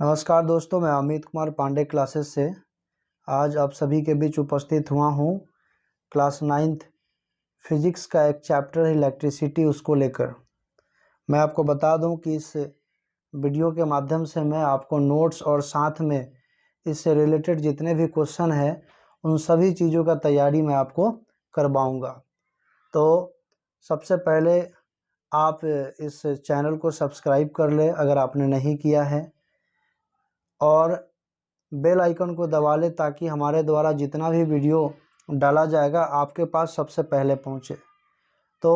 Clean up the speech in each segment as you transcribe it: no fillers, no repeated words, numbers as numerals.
नमस्कार दोस्तों, मैं अमित कुमार पांडे क्लासेस से आज आप सभी के बीच उपस्थित हुआ हूँ। क्लास 9th फिजिक्स का एक चैप्टर है इलेक्ट्रिसिटी, उसको लेकर मैं आपको बता दूं कि इस वीडियो के माध्यम से मैं आपको नोट्स और साथ में इससे रिलेटेड जितने भी क्वेश्चन हैं उन सभी चीज़ों का तैयारी मैं आपको करवाऊँगा। तो सबसे पहले आप इस चैनल को सब्सक्राइब कर लें अगर आपने नहीं किया है, और बेल आइकन को दबा ले ताकि हमारे द्वारा जितना भी वीडियो डाला जाएगा आपके पास सबसे पहले पहुंचे। तो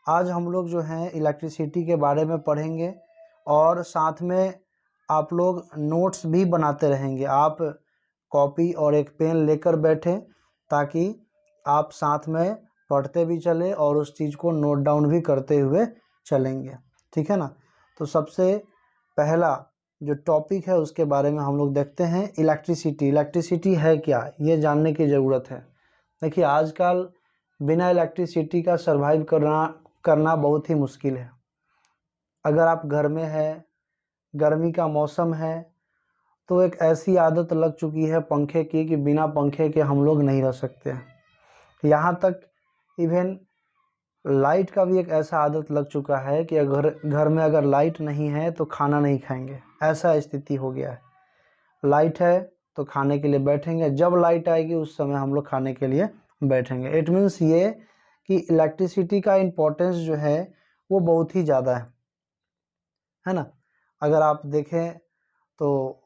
आज हम लोग जो हैं इलेक्ट्रिसिटी के बारे में पढ़ेंगे और साथ में आप लोग नोट्स भी बनाते रहेंगे। आप कॉपी और एक पेन लेकर बैठें ताकि आप साथ में पढ़ते भी चले और उस चीज़ को नोट डाउन भी करते हुए चलेंगे, ठीक है ना। तो सबसे पहला जो टॉपिक है उसके बारे में हम लोग देखते हैं। इलेक्ट्रिसिटी है क्या, ये जानने की ज़रूरत है। देखिए, आजकल बिना इलेक्ट्रिसिटी का सरवाइव करना बहुत ही मुश्किल है। अगर आप घर में हैं, गर्मी का मौसम है, तो एक ऐसी आदत लग चुकी है पंखे की कि बिना पंखे के हम लोग नहीं रह सकते हैं। यहाँ तक इवन लाइट का भी एक ऐसा आदत लग चुका है कि अगर घर में अगर लाइट नहीं है तो खाना नहीं खाएंगे, ऐसा स्थिति हो गया है। लाइट है तो खाने के लिए बैठेंगे, जब लाइट आएगी उस समय हम लोग खाने के लिए बैठेंगे। इट मीन्स ये कि इलेक्ट्रिसिटी का इम्पोर्टेंस जो है वो बहुत ही ज़्यादा है ना। अगर आप देखें तो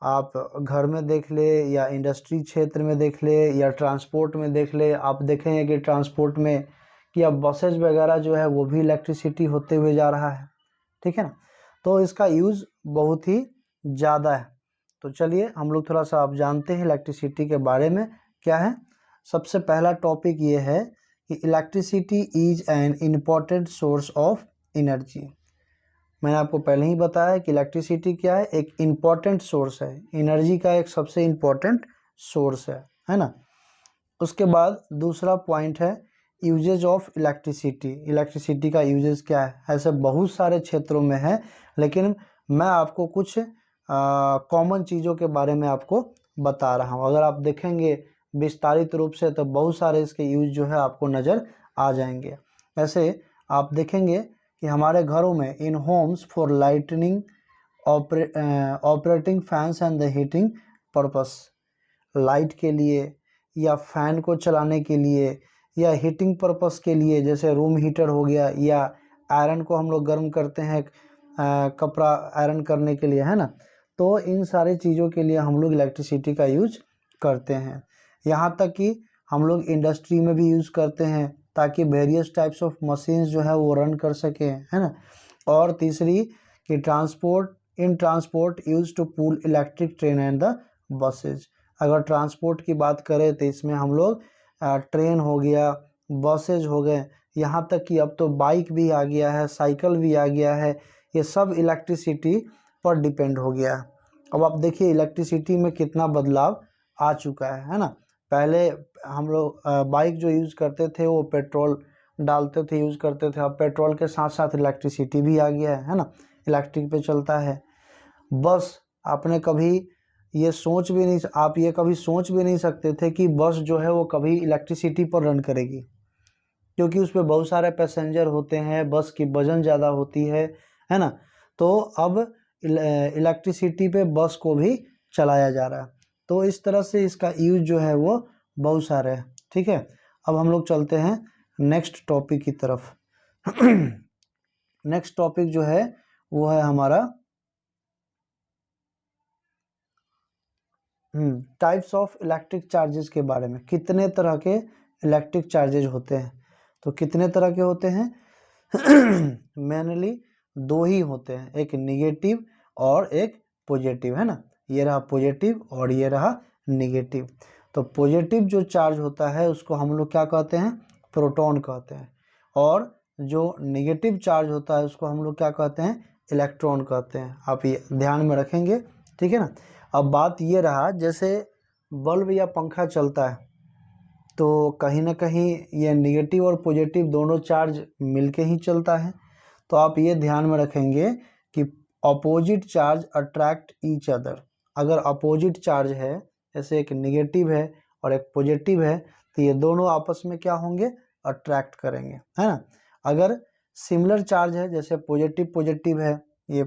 आप घर में देख ले या इंडस्ट्री क्षेत्र में देख ले या ट्रांसपोर्ट में देख ले, आप देखेंगे कि ट्रांसपोर्ट में कि अब बसेज वगैरह जो है वो भी इलेक्ट्रिसिटी होते हुए जा रहा है, ठीक है ना। तो इसका यूज़ बहुत ही ज़्यादा है। तो चलिए हम लोग थोड़ा सा आप जानते हैं इलेक्ट्रिसिटी के बारे में क्या है। सबसे पहला टॉपिक ये है कि electricity is an important source of energy. मैंने आपको पहले ही बताया कि इलेक्ट्रिसिटी क्या है, एक इम्पॉर्टेंट सोर्स है, एनर्जी का एक सबसे इम्पॉर्टेंट सोर्स है ना। उसके बाद दूसरा पॉइंट है यूजेज ऑफ इलेक्ट्रिसिटी। इलेक्ट्रिसिटी का यूजेज क्या है, ऐसे बहुत सारे क्षेत्रों में है, लेकिन मैं आपको कुछ कॉमन चीज़ों के बारे में आपको बता रहा हूँ। अगर आप देखेंगे विस्तारित रूप से तो बहुत सारे इसके यूज जो है आपको नज़र आ जाएंगे। ऐसे आप देखेंगे कि हमारे घरों में इन Holmes for lightning operating fans and the heating purpose, light के लिए या फैन को चलाने के लिए या हीटिंग पर्पस के लिए, जैसे रूम हीटर हो गया, या आयरन को हम लोग गर्म करते हैं कपड़ा आयरन करने के लिए, है ना। तो इन सारी चीज़ों के लिए हम लोग इलेक्ट्रिसिटी का यूज करते हैं। यहाँ तक कि हम लोग इंडस्ट्री में भी यूज़ करते हैं ताकि वेरियस टाइप्स ऑफ मशीन्स जो है वो रन कर सकें, है ना। और तीसरी कि transport use to pull electric train and the buses. अगर ट्रांसपोर्ट की बात करें तो इसमें हम लोग ट्रेन हो गया, बसेज हो गए, यहाँ तक कि अब तो बाइक भी आ गया है, साइकिल भी आ गया है, ये सब इलेक्ट्रिसिटी पर डिपेंड हो गया है। अब आप देखिए इलेक्ट्रिसिटी में कितना बदलाव आ चुका है ना। पहले हम लोग बाइक जो यूज़ करते थे वो पेट्रोल डालते थे, यूज़ करते थे। अब पेट्रोल के साथ साथ इलेक्ट्रिसिटी भी आ गया है ना, इलेक्ट्रिक पे चलता है। बस आपने कभी आप ये कभी सोच भी नहीं सकते थे कि बस जो है वो कभी इलेक्ट्रिसिटी पर रन करेगी, क्योंकि उस पर बहुत सारे पैसेंजर होते हैं, बस की वजन ज़्यादा होती है ना। तो अब इलेक्ट्रिसिटी पे बस को भी चलाया जा रहा है। तो इस तरह से इसका यूज जो है वो बहुत सारे है, ठीक है। अब हम लोग चलते हैं नेक्स्ट टॉपिक की तरफ। नेक्स्ट टॉपिक जो है वो है हमारा टाइप्स ऑफ इलेक्ट्रिक चार्जेस के बारे में। कितने तरह के इलेक्ट्रिक चार्जेज होते हैं, तो कितने तरह के होते हैं मेनली दो ही होते हैं, एक निगेटिव और एक पॉजिटिव, है ना। ये रहा पॉजिटिव और ये रहा निगेटिव। तो पॉजिटिव जो चार्ज होता है उसको हम लोग क्या कहते हैं, प्रोटॉन कहते हैं, और जो निगेटिव चार्ज होता है उसको हम लोग क्या कहते हैं, इलेक्ट्रॉन कहते हैं। आप ये ध्यान में रखेंगे, ठीक है ना। अब बात ये रहा, जैसे बल्ब या पंखा चलता है तो कहीं ना कहीं ये निगेटिव और पॉजिटिव दोनों चार्ज मिलके ही चलता है। तो आप ये ध्यान में रखेंगे कि opposite charge attract each other. अगर अपोजिट चार्ज है, जैसे एक निगेटिव है और एक पॉजिटिव है, तो ये दोनों आपस में क्या होंगे, अट्रैक्ट करेंगे, है ना। अगर सिमिलर चार्ज है, जैसे पॉजिटिव पॉजिटिव है, ये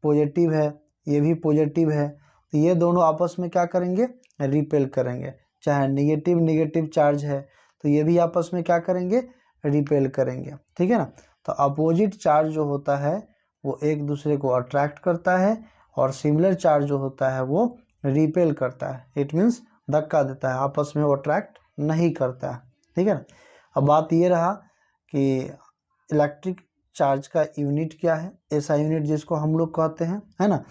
पॉजिटिव है, ये भी पॉजिटिव है, तो ये दोनों आपस में क्या करेंगे, रिपेल करेंगे। चाहे निगेटिव निगेटिव चार्ज है तो ये भी आपस में क्या करेंगे, रिपेल करेंगे, ठीक है ना। तो अपोजिट चार्ज जो होता है वो एक दूसरे को अट्रैक्ट करता है, और सिमिलर चार्ज जो होता है वो रिपेल करता है। इट मीन्स धक्का देता है, आपस में वो अट्रैक्ट नहीं करता है, ठीक है ना। अब बात ये रहा कि इलेक्ट्रिक चार्ज का यूनिट क्या है, ऐसा यूनिट जिसको हम लोग कहते हैं, है ना।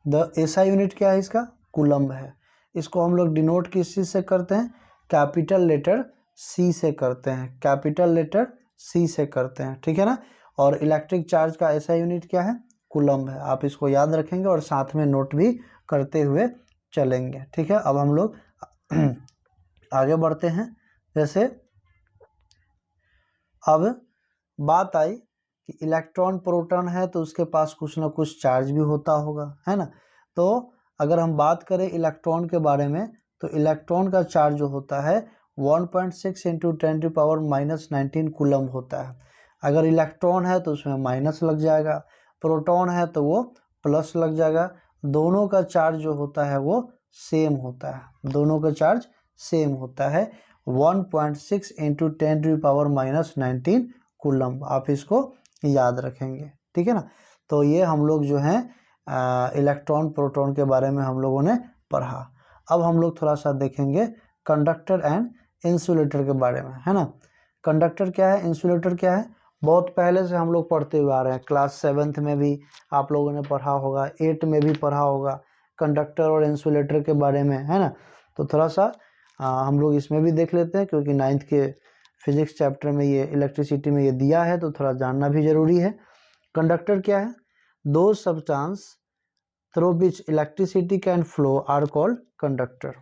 द ऐसा यूनिट क्या है इसका, कूलम्ब है। इसको हम लोग डिनोट किस चीज़ से करते हैं, कैपिटल लेटर सी से करते हैं, कैपिटल लेटर सी से करते हैं, ठीक है ना। और इलेक्ट्रिक चार्ज का ऐसा यूनिट क्या है, कूलम्ब है। आप इसको याद रखेंगे और साथ में नोट भी करते हुए चलेंगे, ठीक है। अब हम लोग आगे बढ़ते हैं। जैसे अब बात आई कि इलेक्ट्रॉन प्रोटॉन है तो उसके पास कुछ ना कुछ चार्ज भी होता होगा, है ना। तो अगर हम बात करें इलेक्ट्रॉन के बारे में, तो इलेक्ट्रॉन का चार्ज जो होता है 1.6 इंटू 10⁻⁻19 कूलम्ब होता है। अगर इलेक्ट्रॉन है तो उसमें माइनस लग जाएगा, प्रोटॉन है तो वो प्लस लग जाएगा। दोनों का चार्ज जो होता है वो सेम होता है, दोनों का चार्ज सेम होता है, 1.6 इंटू 10⁻⁻19 कूलम्ब। आप इसको याद रखेंगे, ठीक है ना। तो ये हम लोग जो हैं इलेक्ट्रॉन प्रोटॉन के बारे में हम लोगों ने पढ़ा। अब हम लोग थोड़ा सा देखेंगे कंडक्टर एंड इंसुलेटर के बारे में, है ना। कंडक्टर क्या है, इंसुलेटर क्या है, बहुत पहले से हम लोग पढ़ते हुए आ रहे हैं। क्लास 7th में भी आप लोगों ने पढ़ा होगा, 8 में भी पढ़ा होगा कंडक्टर और इंसुलेटर के बारे में, है ना। तो थोड़ा सा हम लोग इसमें भी देख लेते हैं, क्योंकि 9th के फिजिक्स चैप्टर में ये इलेक्ट्रिसिटी में ये दिया है, तो थोड़ा जानना भी जरूरी है। कंडक्टर क्या है, those substance through which electricity can flow are called conductor.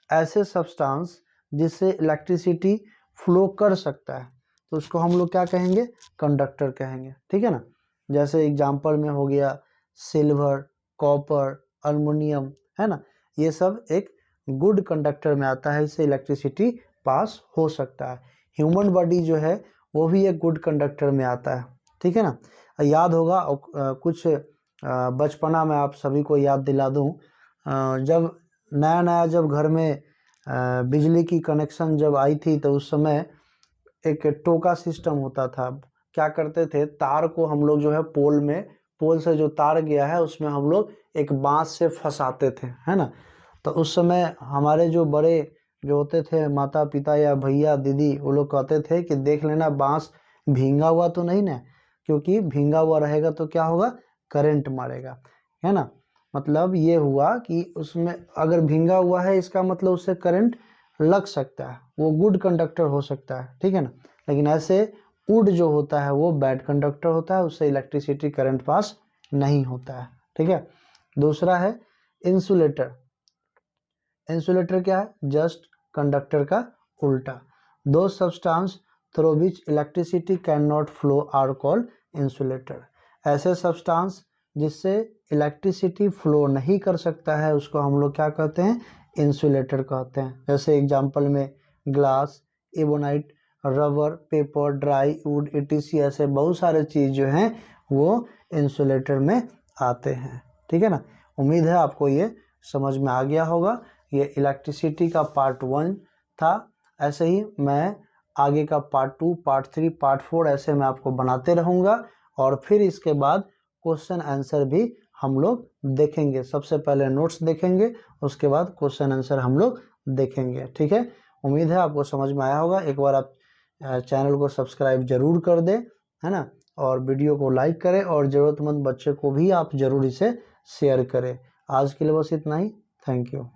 ऐसे सब्सटेंस जिससे इलेक्ट्रिसिटी फ्लो कर सकता है तो उसको हम लोग क्या कहेंगे, कंडक्टर कहेंगे, ठीक है ना। जैसे एग्जांपल में हो गया सिल्वर, कॉपर, अल्युमिनियम, है ना। ये सब एक गुड कंडक्टर में आता है, इससे इलेक्ट्रिसिटी पास हो सकता है। ह्यूमन बॉडी जो है वो भी एक गुड कंडक्टर में आता है, ठीक है ना। याद होगा कुछ बचपना में आप सभी को याद दिला दूं, जब नया नया जब घर में बिजली की कनेक्शन जब आई थी तो उस समय एक टोका सिस्टम होता था। क्या करते थे, तार को हम लोग जो है पोल से जो तार गया है उसमें हम लोग एक बांस से फंसाते थे, है ना। तो उस समय हमारे जो बड़े जो होते थे, माता पिता या भैया दीदी, वो लोग कहते थे कि देख लेना बांस भींगा हुआ तो नहीं ना, क्योंकि भींगा हुआ रहेगा तो क्या होगा, करंट मारेगा, है ना। मतलब ये हुआ कि उसमें अगर भींगा हुआ है इसका मतलब उससे करंट लग सकता है, वो गुड कंडक्टर हो सकता है, ठीक है ना। लेकिन ऐसे वुड जो होता है वो बैड कंडक्टर होता है, उससे इलेक्ट्रिसिटी करंट पास नहीं होता है, ठीक है। दूसरा है इंसुलेटर। इंसुलेटर क्या है, जस्ट कंडक्टर का उल्टा। Those substance through which electricity can not flow are called insulator. ऐसे सब्सटेंस जिससे इलेक्ट्रिसिटी फ्लो नहीं कर सकता है उसको हम लोग क्या कहते हैं, इंसुलेटर कहते हैं। जैसे एग्जांपल में glass, ebonite, rubber, paper, dry would, etc ऐसे बहुत सारे चीज़ जो हैं वो इंसुलेटर में आते हैं, ठीक है ना। उम्मीद है आपको ये समझ में आ गया होगा। ये इलेक्ट्रिसिटी का पार्ट 1 था। ऐसे ही मैं आगे का पार्ट 2, पार्ट 3, पार्ट 4 ऐसे मैं आपको बनाते रहूँगा, और फिर इसके बाद क्वेश्चन आंसर भी हम लोग देखेंगे। सबसे पहले नोट्स देखेंगे, उसके बाद क्वेश्चन आंसर हम लोग देखेंगे, ठीक है। उम्मीद है आपको समझ में आया होगा। एक बार आप चैनल को सब्सक्राइब जरूर कर दें, है ना, और वीडियो को लाइक करें, और ज़रूरतमंद बच्चे को भी आप जरूर इसे शेयर करें। आज के लिए बस इतना ही। Thank you.